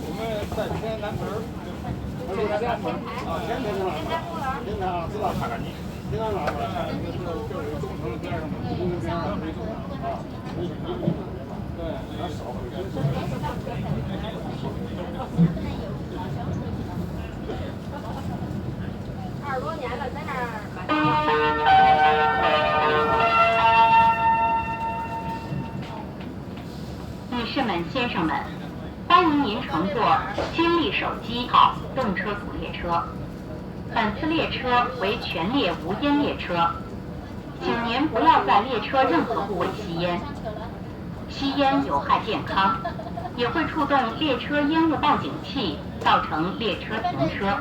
我们在天南门儿，天南门啊，天南门啊，天南啊，知道看看你，天南哪儿？就是中城边上嘛，中城边上没中啊，对，那少回去。20多年了，在那儿。女士们、先生们，欢迎您乘坐金立手机号动车组列车。本次列车为全列无烟列车，请您不要在列车任何部位吸烟。吸烟有害健康，也会触动列车烟雾报警器，造成列车停车。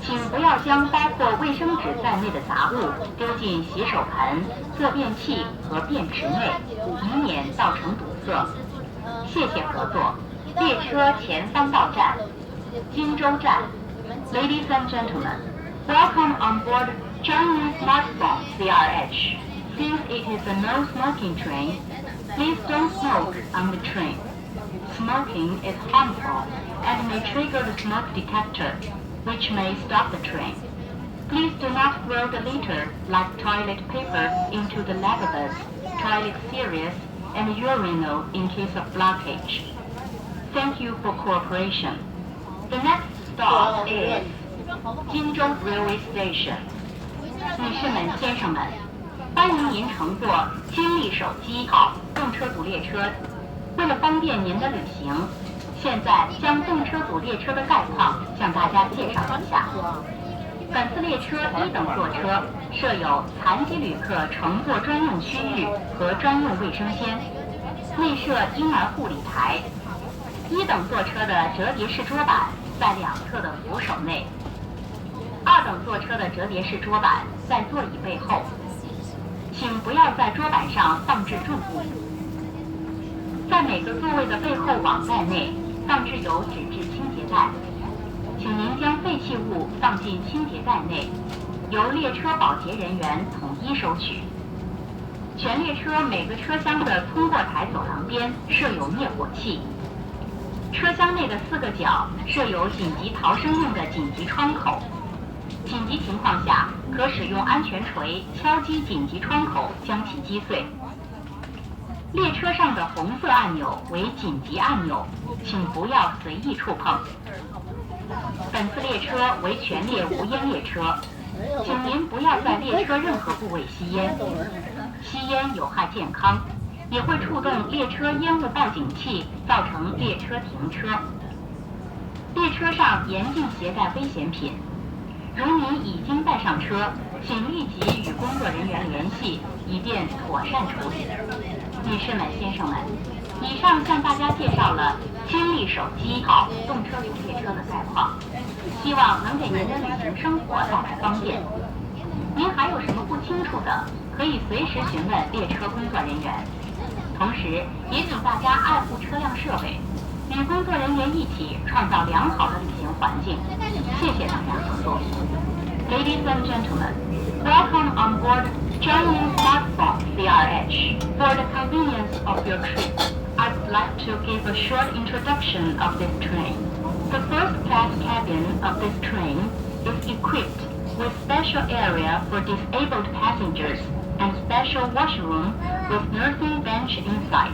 请不要将包括卫生纸在内的杂物丢进洗手盆、坐便器和便池内，以免造成堵塞。谢谢合作。列车前3到站：荆州站。Ladies and gentlemen, welcome on board Chinese Smartphone CRH. Since it is a no-smoking train, please don't smoke on the train. Smoking is harmful and may trigger the smoke detector, which may stop the train. Please do not throw the litter like toilet paper into the lavabos, toilet series, and urinal in case of blockage. Thank you for cooperation. The next stop is 荆州 Railway Station. 女士们、先生们，欢迎您乘坐金立手机号动车组列车。为了方便您的旅行，现在将动车组列车的概况向大家介绍一下。本次列车1等座车设有残疾旅客乘坐专用区域和专用卫生间，内设婴儿护理台。1等座车的折叠式桌板在两侧的扶手内，2等座车的折叠式桌板在座椅背后，请不要在桌板上放置重物。在每个座位的背后网袋内放置有纸质清洁袋，请您将废弃物放进清洁袋内，由列车保洁人员统一收取。全列车每个车厢的通过台走廊边设有灭火器，车厢内的4个角设有紧急逃生用的紧急窗口，紧急情况下可使用安全锤敲击紧急窗口将其击碎。列车上的红色按钮为紧急按钮，请不要随意触碰。本次列车为全列无烟列车，请您不要在列车任何部位吸烟。吸烟有害健康，也会触动列车烟雾报警器，造成列车停车。列车上严禁携带危险品。如您已经带上车，请立即与工作人员联系，以便妥善处理。女士们、先生们，以上向大家介绍了金立手机号动车组列车的概况，希望能给您的旅行生活带来方便。您还有什么不清楚的，可以随时询问列车工作人员。同时，也请大家爱护车辆设备，与工作人员一起创造良好的旅行环境。谢谢大家合作。Ladies and gentlemen, welcome on board Chinese Smartphone CRH. For the convenience of your trip, I'd like to give a short introduction of this train. The first class cabin of this train is equipped with special area for disabled passengers and special washroom with nursing bench inside.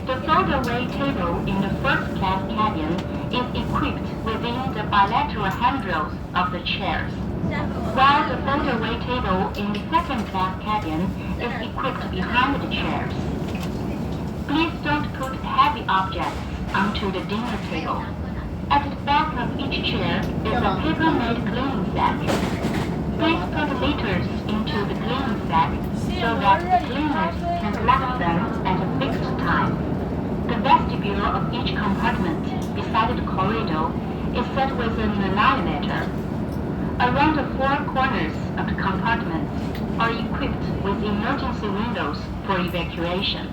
The fold-away table in the first class cabin is equipped within the bilateral handrails of the chairs, while the fold-away table in the second class cabin is equipped behind the chairs. Please don't put heavy objects onto the dinner table. At the back of each chair is a paper-made cleaning sack. Please put litters into the cleaning sack so that the cleaners can collect them at a fixed time. The vestibule of each compartment beside the corridor is set with an anemometer. Around the four corners of the compartments are equipped with emergency windows for evacuation.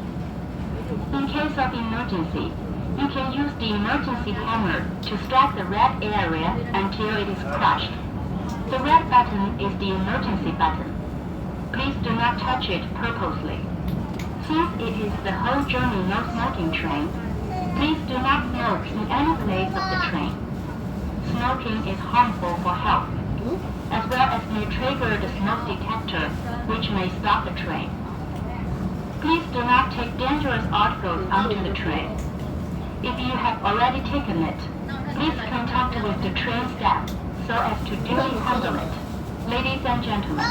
In case of emergency, you can use the emergency hammer to strike the red area until it is crushed. The red button is the emergency button. Please do not touch it purposely. Since it is the whole journey no smoking train, please do not smoke in any place of the train. Smoking is harmful for health, as well as may trigger the smoke detector, which may stop the train. Please do not take dangerous articles onto the train. If you have already taken it, please contact with the train staff so as to duly handle it. Ladies and gentlemen,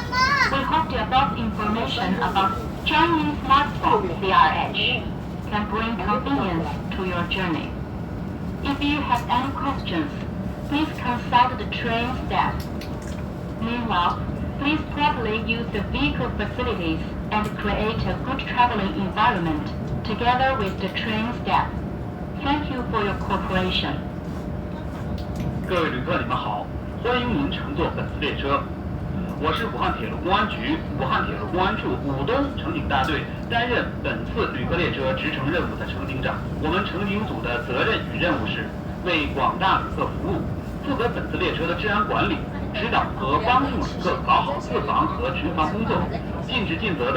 we hope the above information about Chinese smartphone CRH can bring convenience to your journey. If you have any questions, please consult the train staff. Meanwhile, please properly use the vehicle facilities and create a good traveling environment together with the train staff. Thank you for your cooperation. 各位旅客，你们好，欢迎您乘坐本次列车。我是武汉铁路公安局武汉铁路公安处武东乘警大队担任本次旅客列车执乘任务的乘警长。我们乘警组的责任与任务是为广大旅客服务，负责本次列车的治安管理，指导和帮助旅客搞好自防和巡防工作，尽职尽责的。